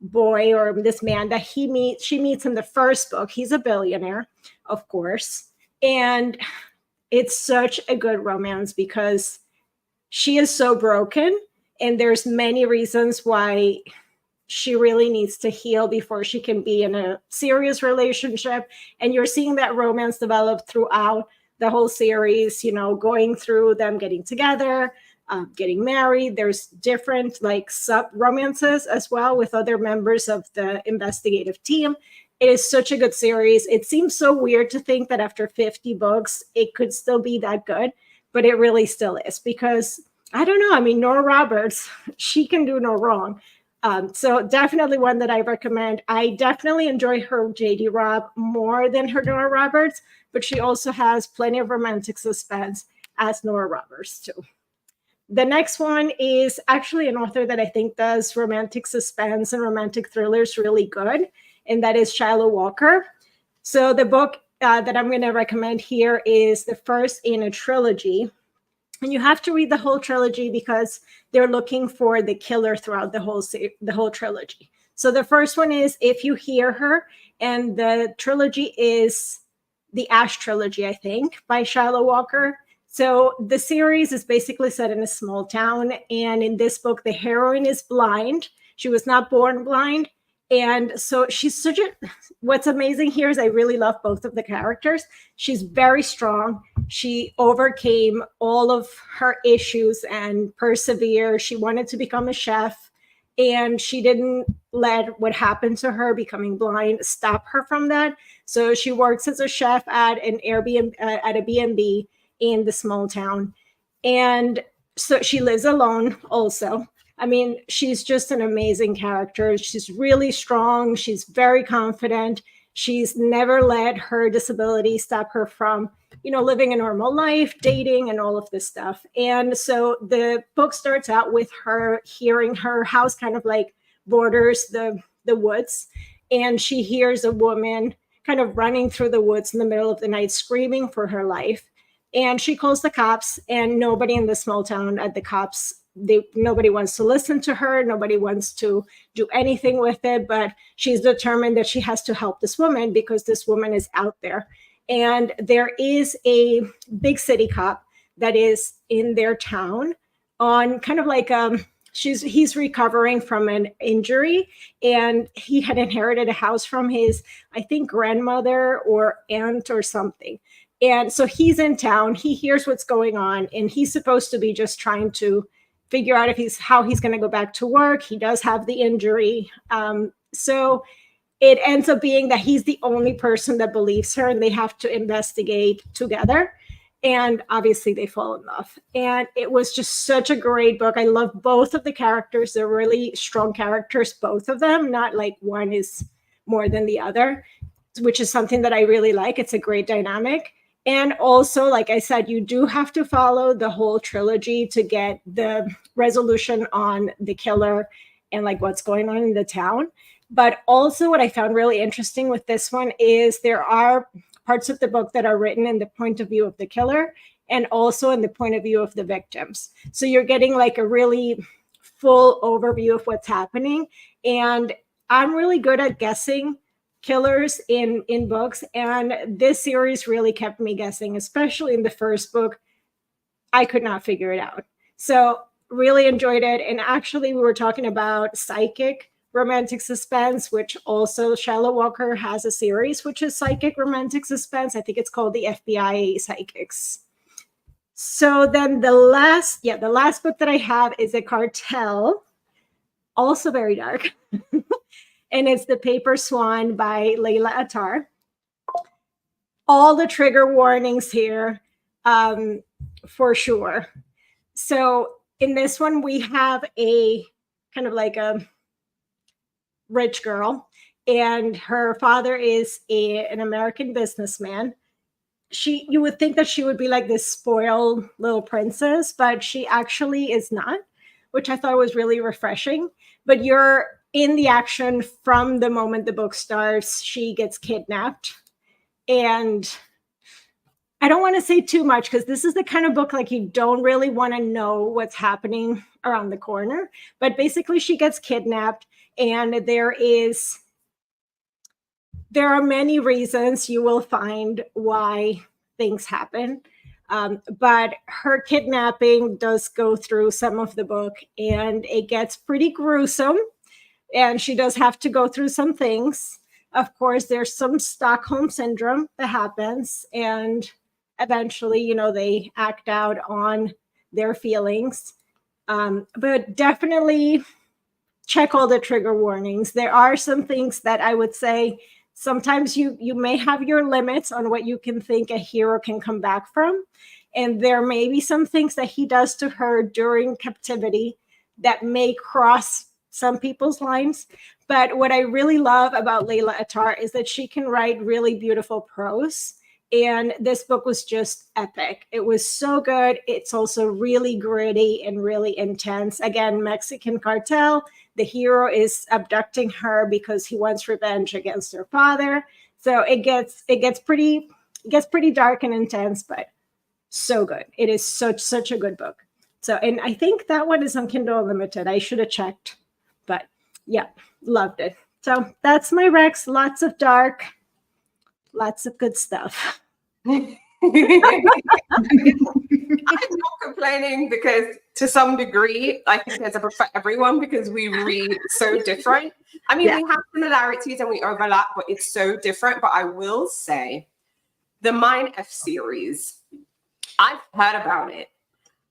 boy or this man that she meets in the first book. He's a billionaire, of course. And it's such a good romance because she is so broken. And there's many reasons why she really needs to heal before she can be in a serious relationship. And you're seeing that romance develop throughout the whole series, going through them getting together, getting married. There's different like sub romances as well with other members of the investigative team. It is such a good series. It seems so weird to think that after 50 books, it could still be that good, but it really still is because I don't know. I mean, Nora Roberts, she can do no wrong. So definitely one that I recommend. I definitely enjoy her J.D. Robb more than her Nora Roberts, but she also has plenty of romantic suspense as Nora Roberts too. The next one is actually an author that I think does romantic suspense and romantic thrillers really good, and that is Shiloh Walker. So the book that I'm going to recommend here is the first in a trilogy. And you have to read the whole trilogy because they're looking for the killer throughout the whole trilogy. So the first one is If You Hear Her, and the trilogy is the Ash trilogy, I think, by Shiloh Walker. So the series is basically set in a small town. And in this book, the heroine is blind. She was not born blind. And so she's what's amazing here is I really love both of the characters. She's very strong. She overcame all of her issues and persevered. She wanted to become a chef, and she didn't let what happened to her becoming blind stop her from that. So she works as a chef at an Airbnb, at a B&B in the small town. And so she lives alone also. I mean, she's just an amazing character. She's really strong. She's very confident. She's never let her disability stop her from, living a normal life, dating, and all of this stuff. And so the book starts out with her hearing her house kind of like borders the woods. And she hears a woman kind of running through the woods in the middle of the night, screaming for her life. And she calls the cops, and nobody in the small town at the cops, nobody wants to listen to her. Nobody wants to do anything with it, but she's determined that she has to help this woman because this woman is out there. And there is a big city cop that is in their town on kind of like he's recovering from an injury, and he had inherited a house from his, I think, grandmother or aunt or something. And so he's in town, he hears what's going on, and he's supposed to be just trying to figure out how he's going to go back to work. He does have the injury. So it ends up being that he's the only person that believes her, and they have to investigate together. And obviously they fall in love. And it was just such a great book. I love both of the characters. They're really strong characters, both of them, not like one is more than the other, which is something that I really like. It's a great dynamic. And also, like I said, you do have to follow the whole trilogy to get the resolution on the killer and like what's going on in the town. But also what I found really interesting with this one is there are parts of the book that are written in the point of view of the killer and also in the point of view of the victims. So you're getting like a really full overview of what's happening. And I'm really good at guessing killers in books. And this series really kept me guessing, especially in the first book. I could not figure it out. So really enjoyed it. And actually, we were talking about psychic romantic suspense, which also Shallow Walker has a series, which is psychic romantic suspense. I think it's called the FBI Psychics. So then the last book that I have is A Cartel, also very dark. And it's The Paper Swan by Layla Attar. All the trigger warnings here, for sure. So in this one, we have a kind of like a rich girl, and her father is an American businessman. You would think that she would be like this spoiled little princess, but she actually is not, which I thought was really refreshing. But you're in the action from the moment the book starts. She gets kidnapped, and I don't want to say too much because this is the kind of book like you don't really want to know what's happening around the corner. But basically, she gets kidnapped. And there are many reasons you will find why things happen. But her kidnapping does go through some of the book, and it gets pretty gruesome. And she does have to go through some things. Of course, there's some Stockholm syndrome that happens. And eventually, they act out on their feelings. But definitely check all the trigger warnings. There are some things that I would say sometimes you may have your limits on what you can think a hero can come back from. And there may be some things that he does to her during captivity that may cross some people's lines. But what I really love about Layla Attar is that she can write really beautiful prose. And this book was just epic. It was so good. It's also really gritty and really intense. Again, Mexican cartel. The hero is abducting her because he wants revenge against her father. So it gets pretty dark and intense, but so good. It is such a good book. So, and I think that one is on Kindle Unlimited. I should have checked, but yeah, loved it. So that's my Rex. Lots of dark, lots of good stuff. I'm not complaining because to some degree, I think there's a book for everyone because we read so different. I mean, we have similarities and we overlap, but it's so different. But I will say the Mine F series, I've heard about it.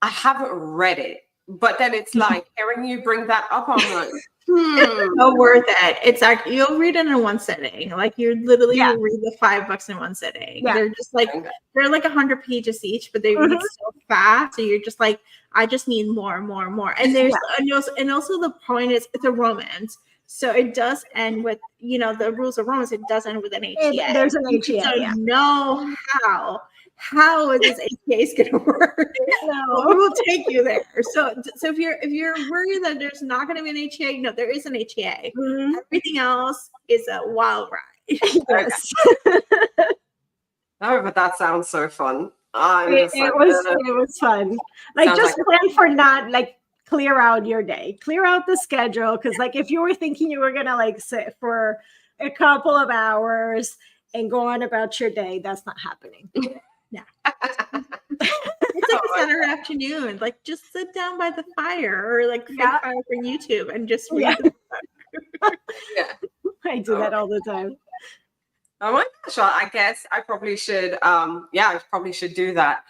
I haven't read it, but then it's like hearing you bring that up, I'm like, It's so worth it. It's actually, you'll read it in one sitting. Like you literally will read the 5 books in one sitting. They're just like, they're like 100 pages each, but they read so fast. So you're just like, I just need more and more and more. And there's, and also the point is it's a romance. So it does end with, the rules of romance. It does end with an HTA. There's an HTA. So know how is this HTA going to work? No. We will take you there. So if you're worried that there's not going to be an HTA, no, there is an HTA. Mm-hmm. Everything else is a wild ride. Yes. Oh, but that sounds so fun. It was fun. Like just plan for not like clear out your day, clear out the schedule. Because like if you were thinking you were gonna like sit for a couple of hours and go on about your day, that's not happening. Yeah. It's like a Saturday afternoon. Like, just sit down by the fire or like fake fire for YouTube and just read the book. Yeah. I do that all the time. Oh my gosh, well, I guess I probably should, I probably should do that.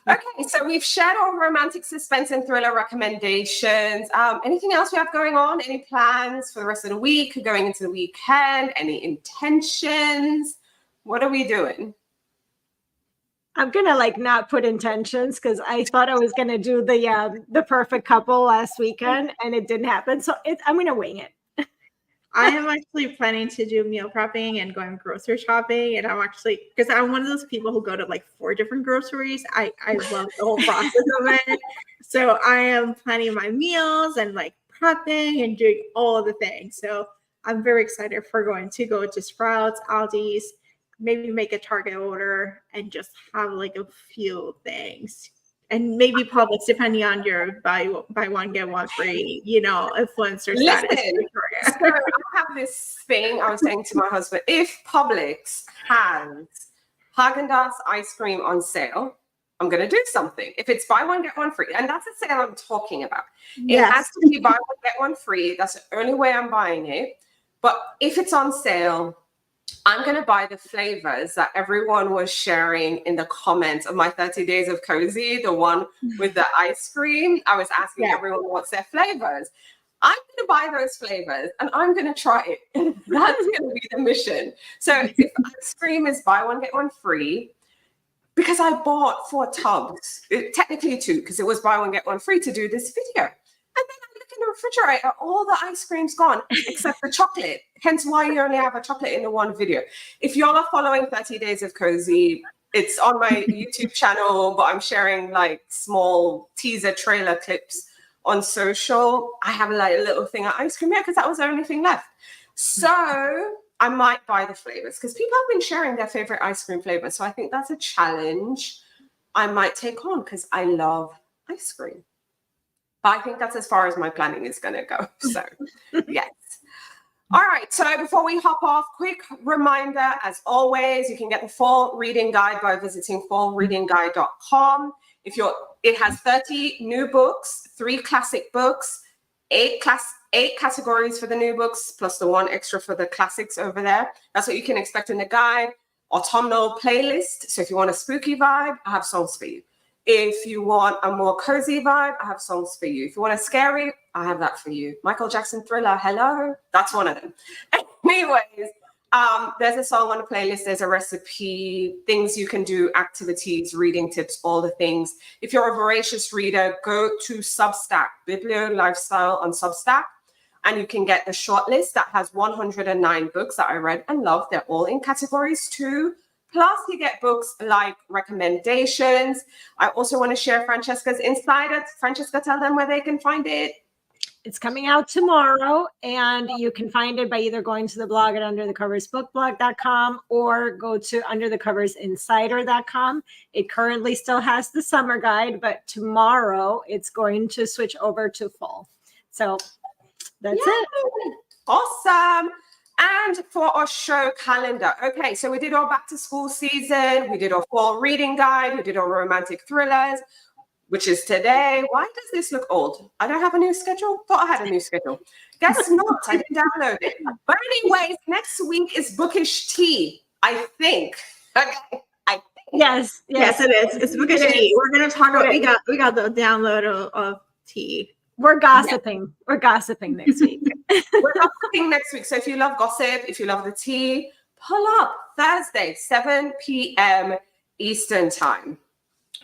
Okay, so we've shared our romantic suspense and thriller recommendations. Anything else we have going on? Any plans for the rest of the week, going into the weekend? Any intentions? What are we doing? I'm gonna not put intentions because I thought I was gonna do the perfect couple last weekend and it didn't happen. So I'm gonna wing it. I am actually planning to do meal prepping and going grocery shopping. And I'm actually, because I'm one of those people who go to like 4 different groceries. I love the whole process of it. So I am planning my meals and like prepping and doing all the things. So I'm very excited for going to go to Sprouts, Aldi's, maybe make a Target order and just have like a few things. And maybe Publix, depending on your buy one, get one free, influencer status. So I have this thing I was saying to my husband, if Publix has Haagen-Dazs ice cream on sale, I'm going to do something. If it's buy one, get one free, and that's the sale I'm talking about. It has to be buy one, get one free. That's the only way I'm buying it. But if it's on sale, I'm going to buy the flavors that everyone was sharing in the comments of my 30 Days of Cozy, the one with the ice cream. I was asking everyone what's their flavors. I'm going to buy those flavors and I'm going to try it. That's going to be the mission. So if ice cream is buy one, get one free, because I bought 4 tubs, technically 2, because it was buy one, get one free to do this video. And then I look in the refrigerator, all the ice cream's gone except the chocolate. Hence why you only have a chocolate in the one video. If y'all are following 30 Days of Cozy, it's on my YouTube channel, but I'm sharing like small teaser trailer clips on social. I have like a little thing of ice cream here because that was the only thing left. So I might buy the flavors because people have been sharing their favorite ice cream flavors. So I think that's a challenge I might take on because I love ice cream. But I think that's as far as my planning is going to go. So, yes. All right. So before we hop off, quick reminder, as always, you can get the fall reading guide by visiting fallreadingguide.com. It has 30 new books, 3 classic books, 8 categories for the new books, plus the 1 extra for the classics over there. That's what you can expect in the guide. Autumnal playlist. So if you want a spooky vibe, I have songs for you. If you want a more cozy vibe, I have songs for you. If you want a scary, I have that for you. Michael Jackson thriller, hello. That's one of them. Anyways, there's a song on the playlist. There's a recipe, things you can do, activities, reading tips, all the things. If you're a voracious reader, go to Substack, Biblio Lifestyle on Substack, and you can get the short list that has 109 books that I read and love. They're all in categories too. Plus, you get books like recommendations. I also want to share Francesca's Insider. Francesca, tell them where they can find it. It's coming out tomorrow, and you can find it by either going to the blog at underthecoversbookblog.com or go to underthecoversinsider.com. It currently still has the summer guide, but tomorrow it's going to switch over to fall. So that's it. Awesome. And for our show calendar, okay, so we did our back to school season, we did our fall reading guide, we did our romantic thrillers, which is today. Why does this look old? I don't have a new schedule. Thought I had a new schedule. Guess not. I didn't download it. But anyways, next week is Bookish Tea, I think. Okay. Yes, it is. It's Bookish Tea. We're gonna talk about. We got the download of tea. We're gossiping. Yeah. We're gossiping next week. We're gossiping next week. So if you love gossip, if you love the tea, pull up Thursday, 7 p.m. Eastern time.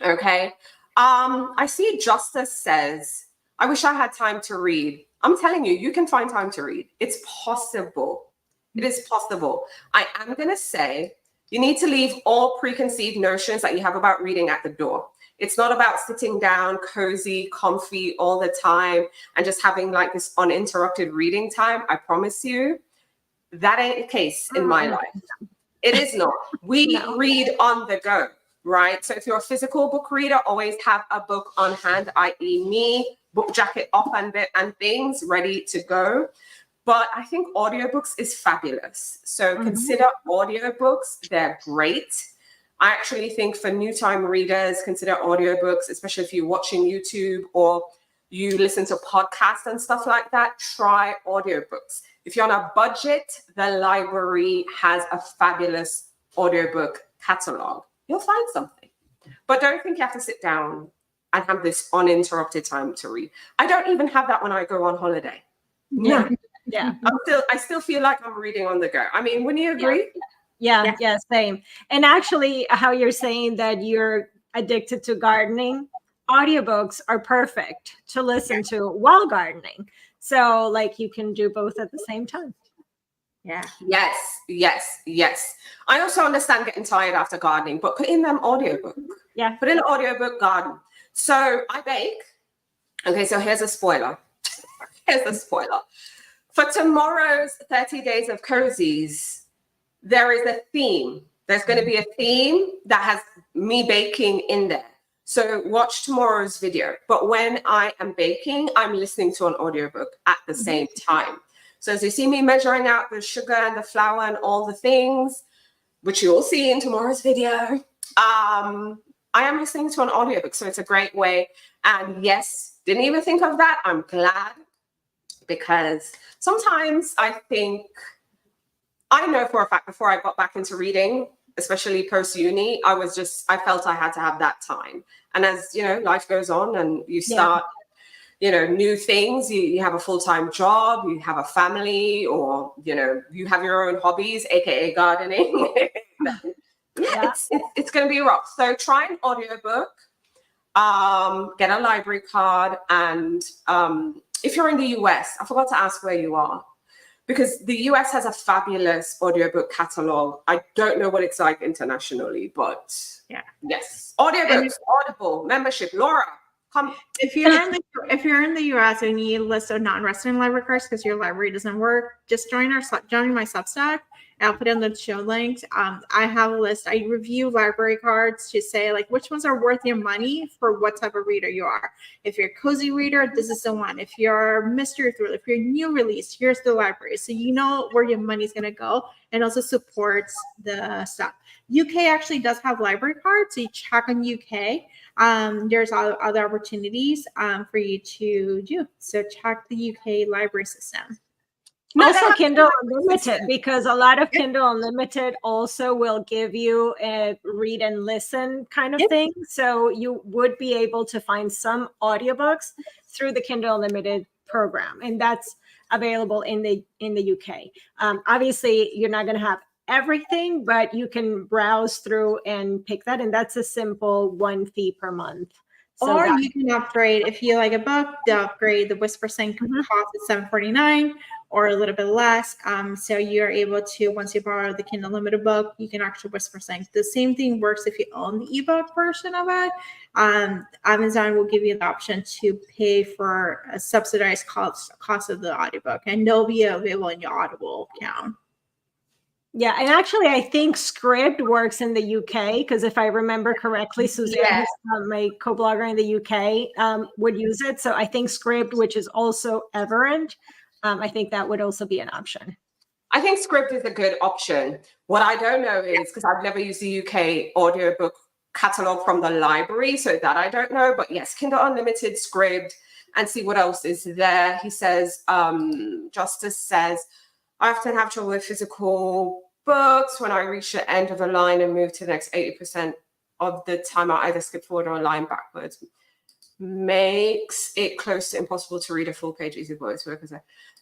Okay. I see Justice says, I wish I had time to read. I'm telling you, you can find time to read. It's possible. It is possible. I am going to say you need to leave all preconceived notions that you have about reading at the door. It's not about sitting down, cozy, comfy all the time and just having like this uninterrupted reading time. I promise you, that ain't the case in my life. It is not. We read on the go, right? So if you're a physical book reader, always have a book on hand, i.e. me, book jacket off and things ready to go. But I think audiobooks is fabulous. So consider audiobooks. They're great. I actually think for new time readers, consider audiobooks, especially if you're watching YouTube or you listen to podcasts and stuff like that. Try audiobooks. If you're on a budget, the library has a fabulous audiobook catalog. You'll find something. But don't think you have to sit down and have this uninterrupted time to read. I don't even have that when I go on holiday. Yeah. Yeah. I still feel like I'm reading on the go. I mean, wouldn't you agree? Yeah, same. And actually, how you're saying that you're addicted to gardening, audiobooks are perfect to listen to while gardening. So, like, you can do both at the same time. Yeah. Yes. I also understand getting tired after gardening, but put in them audiobook. Yeah. Put in an audiobook, garden. So I bake. Okay, so here's a spoiler. For tomorrow's 30 Days of Cozies, there is a theme. There's going to be a theme that has me baking in there. So watch tomorrow's video. But when I am baking, I'm listening to an audiobook at the same time. So as you see me measuring out the sugar and the flour and all the things, which you'll see in tomorrow's video, I am listening to an audiobook. So it's a great way. And yes, didn't even think of that. I'm glad, because sometimes I know for a fact before I got back into reading, especially post-uni, I felt I had to have that time. And as, life goes on and you start, new things, you have a full-time job, you have a family, or, you have your own hobbies, AKA gardening. It's going to be rough. So try an audiobook, get a library card. And if you're in the US, I forgot to ask where you are, because the US has a fabulous audiobook catalog. I don't know what it's like internationally, but yes, audiobooks, Audible, membership. Laura, come. If you're in the US and you list of non-resident library cards because your library doesn't work, just join my Substack. I'll put in the show links. I have a list. I review library cards to say like which ones are worth your money for what type of reader you are. If you're a cozy reader, this is the one. If you're a mystery thriller, if you're new release, here's the library. So you know where your money's gonna go, and also supports the stuff. UK actually does have library cards, so you check on UK. There's other opportunities for you to do. So check the UK library system. Also Kindle Unlimited, because a lot of Kindle Unlimited also will give you a read and listen kind of thing. So you would be able to find some audiobooks through the Kindle Unlimited program, and that's available in the UK. Obviously, you're not going to have everything, but you can browse through and pick that, and that's a simple 1 fee per month. So or you can upgrade if you like a book. The upgrade, the Whisper Sync cost is $7.49 or a little bit less. So you're able to, once you borrow the Kindle Unlimited book, you can actually Whisper Sync. The same thing works if you own the ebook version of it. Amazon will give you the option to pay for a subsidized cost of the audiobook, and they'll be available in your Audible account. Yeah, and actually, I think Scribd works in the UK, because if I remember correctly, Suzanne, my co-blogger in the UK, would use it. So I think Scribd, which is also Everend, I think that would also be an option. I think Scribd is a good option. What I don't know is, because I've never used the UK audiobook catalog from the library, so that I don't know. But yes, Kindle Unlimited, Scribd, and see what else is there. He says, Justice says, I often have trouble with physical books. When I reach the end of a line and move to the next 80% of the time, I either skip forward or a line backwards. Makes it close to impossible to read a full page easy voice work.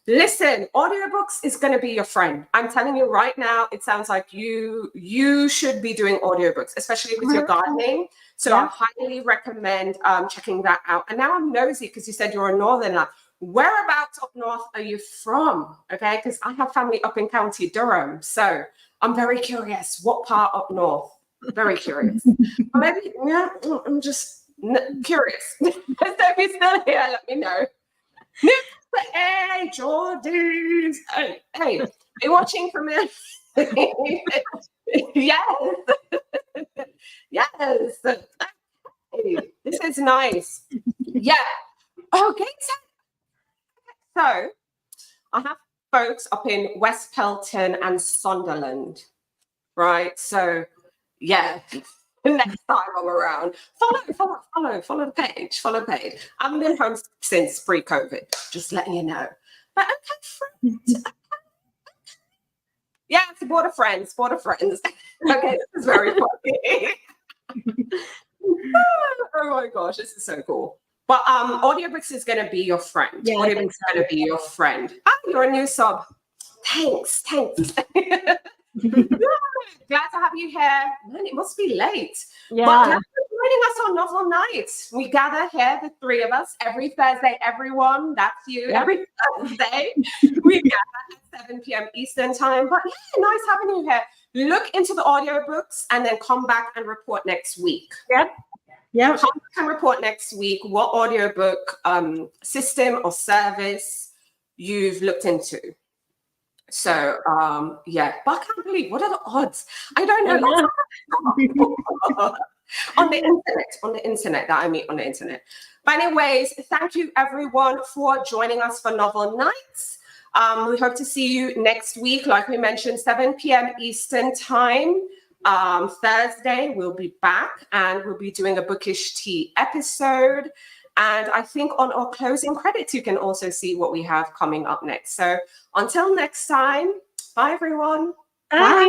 Listen, audiobooks is going to be your friend. I'm telling you right now, it sounds like you should be doing audiobooks, especially with your gardening. So I highly recommend checking that out. And now I'm nosy because you said you're a northerner. Whereabouts up north are you from? Okay, because I have family up in County Durham. So I'm very curious. What part up north? Very curious. Maybe, I'm just curious. So if you're still here, let me know. Hey, Geordies. Hey, are you watching from here? Yes. Yes. Hey, this is nice. Yeah. Okay. So I have folks up in West Pelton and Sunderland, right? So yeah, next time I'm around, follow the page, follow the page. I haven't been home since pre-COVID, just letting you know. But okay, friends. Yeah, support a friend. Okay, this is very funny. Oh my gosh, this is so cool. But audiobooks is going to be your friend. Yeah, Audiobooks is going to be your friend. You're a new sub. Thanks. Glad to have you here. Man, it must be late. Yeah. But glad for joining us on Novel Nights. We gather here, the three of us, every Thursday. Everyone, that's you. Yep. Every Thursday, we gather at 7 p.m. Eastern time. But yeah, nice having you here. Look into the audiobooks and then come back and report next week. Yep. Yep. Come back and report next week what audiobook system or service you've looked into. So yeah, but I can't believe, what are the odds? I don't know. on the internet that I meet on the internet. But anyways, thank you everyone for joining us for Novel Nights. We hope to see you next week, like we mentioned, 7 p.m. Eastern time. Thursday we'll be back and we'll be doing a Bookish Tea episode. And I think on our closing credits, you can also see what we have coming up next. So until next time, bye everyone. Bye.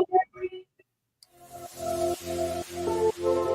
Bye.